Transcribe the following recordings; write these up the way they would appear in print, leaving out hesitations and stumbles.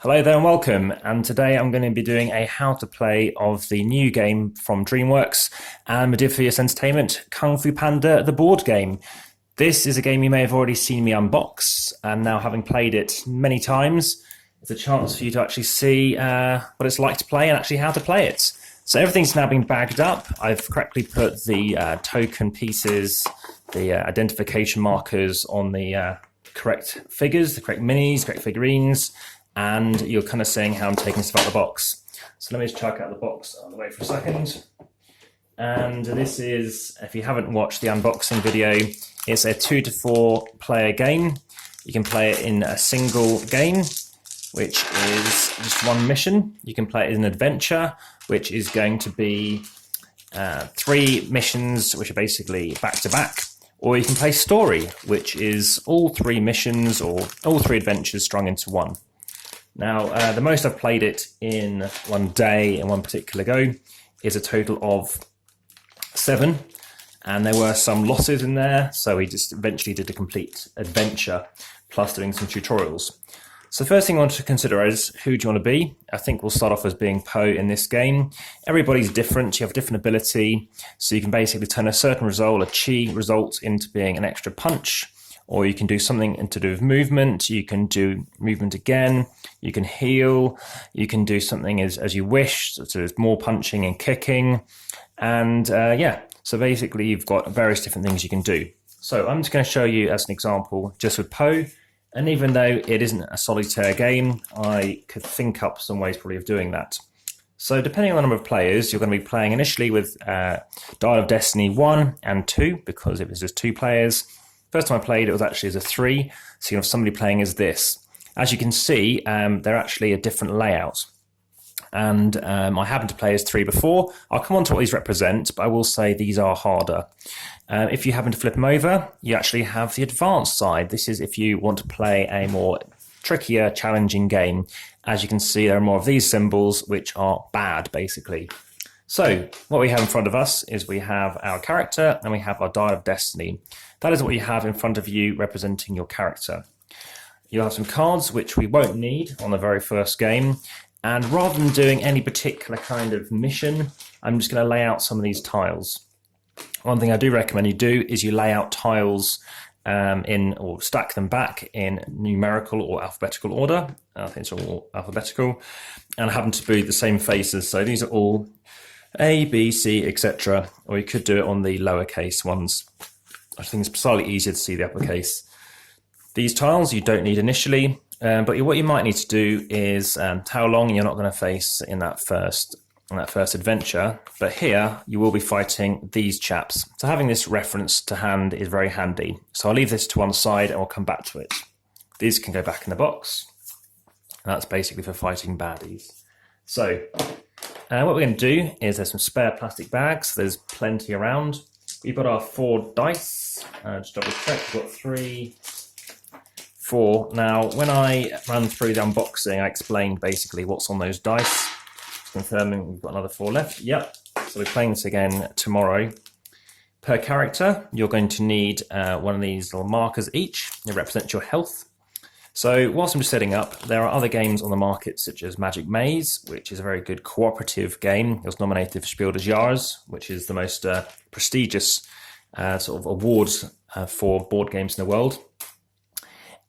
Hello there and welcome, and today I'm going to be doing a how to play of the new game from DreamWorks and Modiphius Entertainment, Kung Fu Panda, the board game. This is a game you may have already seen me unbox, and now having played it many times, it's a chance for you to actually see what it's like to play and actually how to play it. So everything's now been bagged up. I've correctly put the token pieces, the identification markers on the correct figures, the correct minis, correct figurines, and you're kind of seeing how I'm taking stuff out of the box. So let me just chuck out the box on the way for a second. And this is, if you haven't watched the unboxing video, it's a 2 to 4 player game. You can play it in a single game, which is just one mission. You can play it in an adventure, which is going to be 3 missions, which are basically back to back. Or you can play story, which is all 3 missions or all 3 adventures strung into one. Now, the most I've played it in one day in one particular go is a total of 7, and there were some losses in there, so we just eventually did a complete adventure, plus doing some tutorials. So the first thing I want to consider is, who do you want to be? I think we'll start off as being Po in this game. Everybody's different, you have a different ability, so you can basically turn a certain result, a chi result, into being an extra punch, or you can do something to do with movement, you can do movement again, you can heal, you can do something as you wish, so there's more punching and kicking, and so basically you've got various different things you can do. So I'm just going to show you as an example just with Po, and even though it isn't a solitaire game, I could think up some ways probably of doing that. So depending on the number of players, you're going to be playing initially with Dial of Destiny 1 and 2, because it was just 2 players. First time I played, it was actually as a 3, so you have somebody playing as this. As you can see, they're actually a different layout. And I happened to play as 3 before. I'll come on to what these represent, but I will say these are harder. If you happen to flip them over, you actually have the advanced side. This is if you want to play a more trickier, challenging game. As you can see, there are more of these symbols, which are bad, basically. So what we have in front of us is we have our character and we have our Dial of Destiny. That is what you have in front of you representing your character. You'll have some cards which we won't need on the very first game, and rather than doing any particular kind of mission, I'm just going to lay out some of these tiles. One thing I do recommend you do is you lay out tiles or stack them back in numerical or alphabetical order. I think it's all alphabetical, and happen to be the same faces, so these are all A, B, C, etc. Or you could do it on the lowercase ones. I think it's slightly easier to see the uppercase. These tiles you don't need initially, but what you might need to do is how long you're not going to face in that first adventure. But here you will be fighting these chaps. So having this reference to hand is very handy. So I'll leave this to one side and we'll come back to it. These can go back in the box. And that's basically for fighting baddies. So what we're going to do is there's some spare plastic bags. There's plenty around. We've got our 4 dice. Just double check. We've got 3, 4. Now, when I ran through the unboxing, I explained basically what's on those dice. Confirming we've got another 4 left. Yep. So we're playing this again tomorrow. Per character, you're going to need one of these little markers each. They represent your health. So whilst I'm just setting up, there are other games on the market such as Magic Maze, which is a very good cooperative game. It was nominated for Spiel des Jahres, which is the most prestigious sort of awards for board games in the world.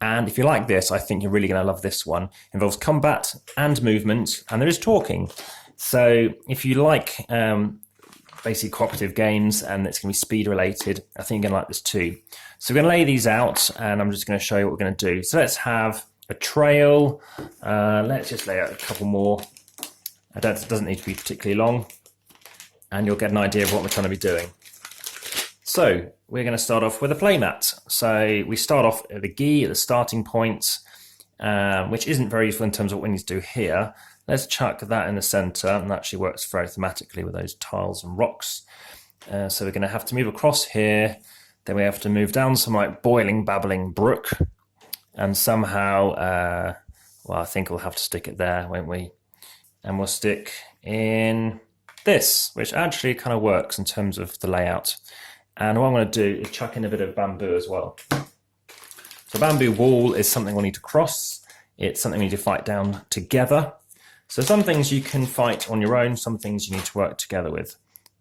And if you like this, I think you're really going to love this one. It involves combat and movement, and there is talking. So if you like basically cooperative games and it's going to be speed related, I think you're going to like this too. So we're going to lay these out, and I'm just going to show you what we're going to do. So let's have a trail. Let's just lay out a couple more. It doesn't need to be particularly long, and you'll get an idea of what we're trying to be doing. So we're going to start off with a playmat. So we start off at the gi at the starting point, which isn't very useful in terms of what we need to do here. Let's chuck that in the center, and that actually works very thematically with those tiles and rocks. So we're going to have to move across here. Then we have to move down some like boiling, babbling brook, and somehow, well, I think we'll have to stick it there, won't we? And we'll stick in this, which actually kind of works in terms of the layout. And what I'm going to do is chuck in a bit of bamboo as well. So bamboo wall is something we'll need to cross. It's something we need to fight down together. So some things you can fight on your own, some things you need to work together with.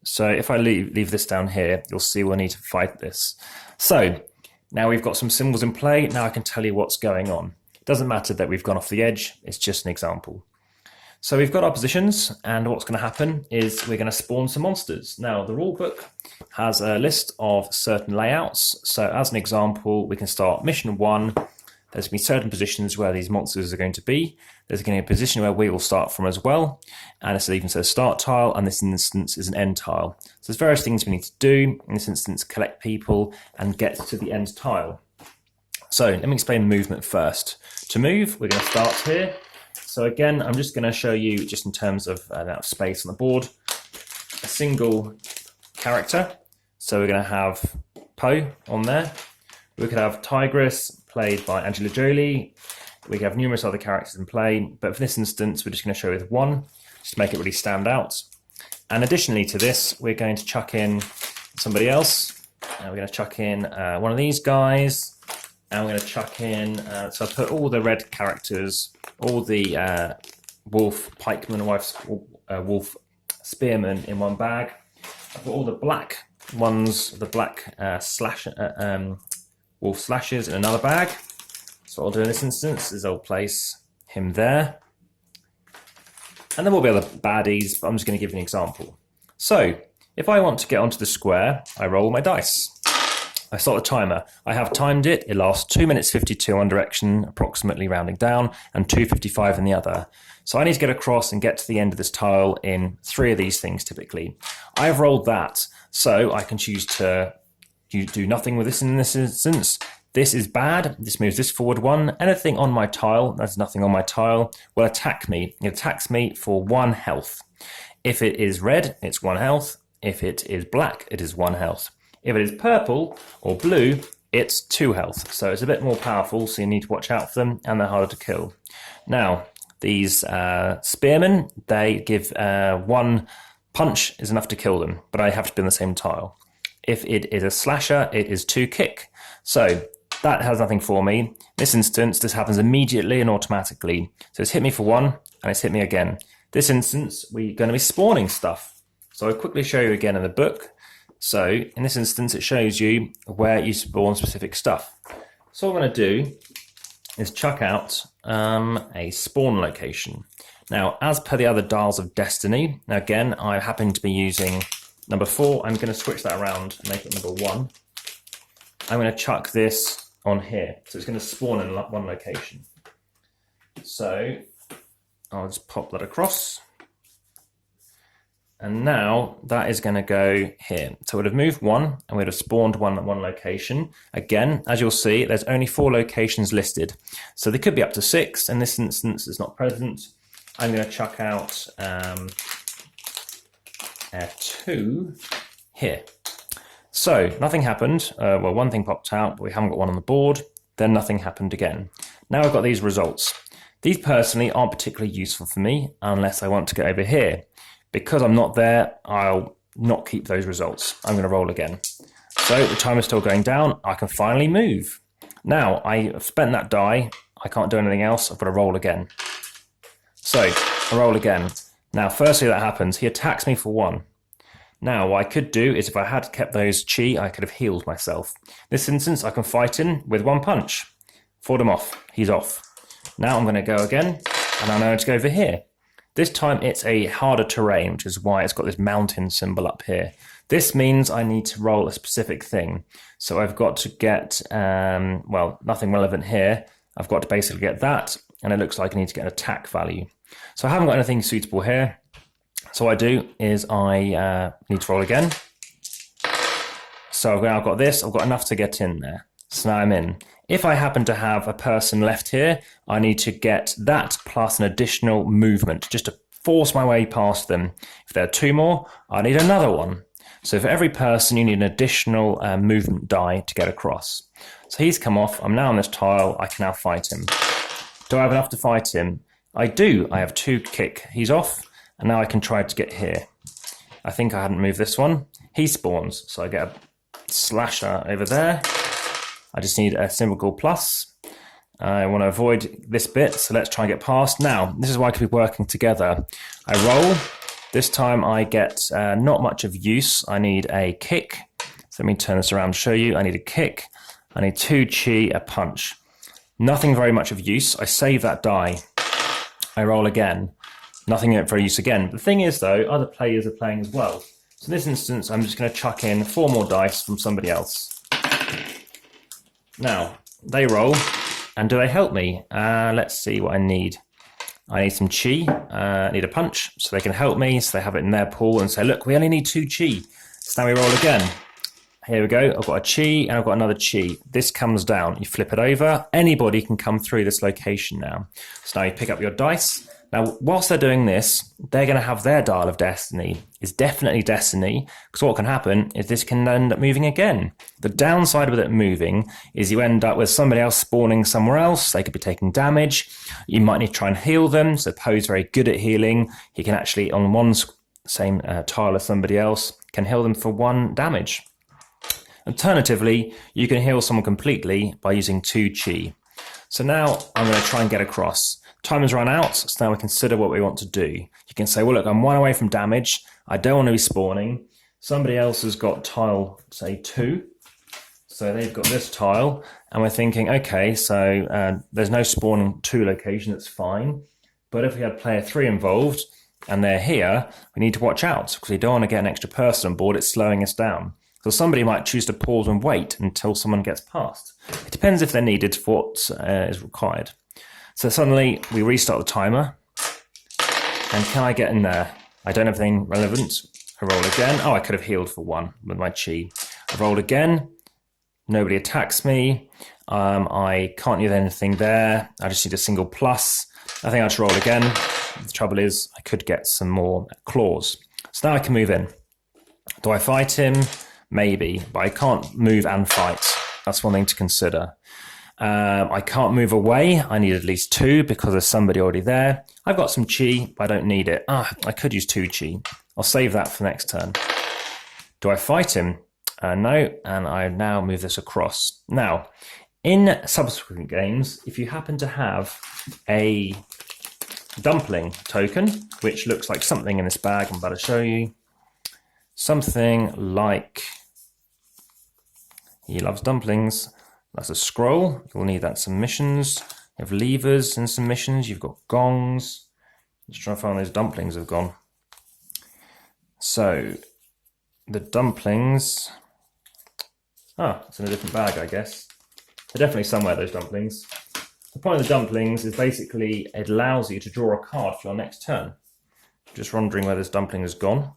So if I leave this down here, you'll see we'll need to fight this. So now we've got some symbols in play. Now I can tell you what's going on. It doesn't matter that we've gone off the edge. It's just an example. So we've got our positions, and what's going to happen is we're going to spawn some monsters. Now the rule book has a list of certain layouts. So as an example, we can start mission 1. There's going to be certain positions where these monsters are going to be. There's going to be a position where we will start from as well. And this even says start tile, and this instance is an end tile. So there's various things we need to do. In this instance, collect people and get to the end tile. So let me explain movement first. To move, we're going to start here. So again, I'm just going to show you, just in terms of that space on the board, a single character. So we're going to have Poe on there. We could have Tigress, played by Angela Jolie. We have numerous other characters in play, but for this instance, we're just going to show with one, just to make it really stand out. And additionally to this, we're going to chuck in somebody else. We're going to chuck in one of these guys, and we're going to chuck in, so I put all the red characters, all the wolf pikemen, wolf spearmen in one bag. I put all the black ones, the black wolf slashes in another bag. So what I'll do in this instance is I'll place him there. And there will be other baddies, but I'm just going to give you an example. So if I want to get onto the square, I roll my dice. I start the timer. I have timed it. It lasts 2 minutes 52 one direction, approximately rounding down, and 2:55 in the other. So I need to get across and get to the end of this tile in 3 of these things typically. I have rolled that, so I can choose to do nothing with this in this instance. This is bad. This moves this forward 1. Anything on my tile, there's nothing on my tile, will attack me. It attacks me for 1 health. If it is red, it's 1 health. If it is black, it is 1 health. If it is purple or blue, it's 2 health. So it's a bit more powerful, so you need to watch out for them, and they're harder to kill. Now, these spearmen, they give 1 punch is enough to kill them, but I have to be in the same tile. If it is a slasher, it is 2 kick. So that has nothing for me. In this instance, this happens immediately and automatically. So it's hit me for 1, and it's hit me again. This instance, we're going to be spawning stuff. So I'll quickly show you again in the book. So in this instance, it shows you where you spawn specific stuff. So what I'm going to do is chuck out a spawn location. Now, as per the other dials of destiny, now again, I happen to be using number 4. I'm going to switch that around and make it number 1. I'm going to chuck this on here. So it's going to spawn in 1 location. So I'll just pop that across. And now that is going to go here. So we'd have moved 1 and we'd have spawned 1 at 1 location. Again, as you'll see, there's only 4 locations listed. So they could be up to 6. In this instance, it's not present. I'm going to chuck out 2 here. So nothing happened. Well, 1 thing popped out, but we haven't got 1 on the board. Then nothing happened again. Now I've got these results. These personally aren't particularly useful for me unless I want to get over here. Because I'm not there, I'll not keep those results. I'm going to roll again. So the timer's still going down. I can finally move. Now I've spent that die. I can't do anything else. I've got to roll again. So I roll again. Now, firstly, that happens. He attacks me for 1. Now, what I could do is if I had kept those chi, I could have healed myself. In this instance, I can fight him with 1 punch. Fought him off. He's off. Now I'm going to go again, and I know to go over here. This time it's a harder terrain, which is why it's got this mountain symbol up here. This means I need to roll a specific thing. So I've got to get, well, nothing relevant here. I've got to basically get that, and it looks like I need to get an attack value. So I haven't got anything suitable here. So what I do is I need to roll again. So I've now got this, I've got enough to get in there. So now I'm in. If I happen to have a person left here, I need to get that plus an additional movement, just to force my way past them. If there are 2 more, I need another one. So for every person, you need an additional movement die to get across. So he's come off, I'm now on this tile, I can now fight him. Do I have enough to fight him? I do, I have 2 kick. He's off, and now I can try to get here. I think I hadn't moved this one. He spawns, so I get a slasher over there. I just need a symbol called plus, I want to avoid this bit, so let's try and get past. Now, this is why I could be working together. I roll. This time I get not much of use. I need a kick. So let me turn this around to show you. I need a kick. I need 2 chi, a punch. Nothing very much of use. I save that die. I roll again. Nothing very use again. The thing is, though, other players are playing as well. So in this instance, I'm just going to chuck in 4 more dice from somebody else. Now, they roll. And do they help me? Let's see what I need. I need some chi. I need a punch, so they can help me. So they have it in their pool and say, look, we only need 2 chi. So now we roll again. Here we go. I've got a chi and I've got another chi. This comes down. You flip it over. Anybody can come through this location now. So now you pick up your dice. Now, whilst they're doing this, they're going to have their dial of destiny. It's definitely destiny, because what can happen is this can end up moving again. The downside with it moving is you end up with somebody else spawning somewhere else. They could be taking damage. You might need to try and heal them. So Poe's very good at healing. He can actually, on one same tile as somebody else, can heal them for 1 damage. Alternatively, you can heal someone completely by using 2 chi. So now I'm going to try and get across. Time has run out, so now we consider what we want to do. You can say, well, look, I'm 1 away from damage. I don't want to be spawning. Somebody else has got tile, say, 2. So they've got this tile, and we're thinking, okay, so there's no spawn 2 location, that's fine. But if we had player 3 involved, and they're here, we need to watch out, because we don't want to get an extra person on board. It's slowing us down. So somebody might choose to pause and wait until someone gets past. It depends if they're needed for what is required. So suddenly we restart the timer. And can I get in there? I don't have anything relevant. I roll again. Oh, I could have healed for 1 with my chi. I rolled again. Nobody attacks me. I can't use anything there. I just need a single plus. I think I should roll again. The trouble is I could get some more claws. So now I can move in. Do I fight him? Maybe, but I can't move and fight. That's one thing to consider. I can't move away. I need at least 2 because there's somebody already there. I've got some chi, but I don't need it. I could use 2 chi. I'll save that for next turn. Do I fight him? No, and I now move this across. Now, in subsequent games, if you happen to have a dumpling token, which looks like something in this bag I'm about to show you, something like, he loves dumplings. That's a scroll. You'll need that in some missions. You have levers and some missions. You've got gongs. Just trying to find those dumplings have gone. So the dumplings. It's in a different bag, I guess. They're definitely somewhere, those dumplings. The point of the dumplings is basically it allows you to draw a card for your next turn. Just wondering where this dumpling has gone.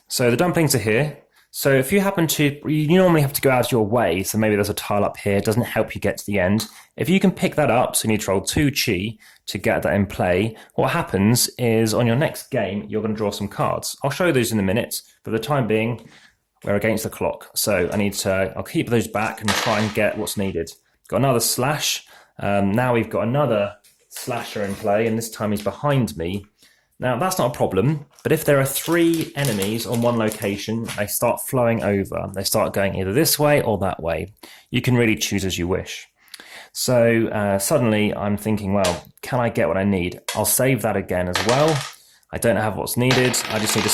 So the dumplings are here. So if you happen to, you normally have to go out of your way, so maybe there's a tile up here, it doesn't help you get to the end. If you can pick that up, so you need to roll 2 chi to get that in play, what happens is on your next game, you're going to draw some cards. I'll show you those in a minute, but for the time being, we're against the clock. So I'll keep those back and try and get what's needed. Got another slash. Now we've got another slasher in play, and this time he's behind me. Now, that's not a problem, but if there are 3 enemies on one location, they start flowing over. They start going either this way or that way. You can really choose as you wish. So suddenly I'm thinking, well, can I get what I need? I'll save that again as well. I don't have what's needed. I just need to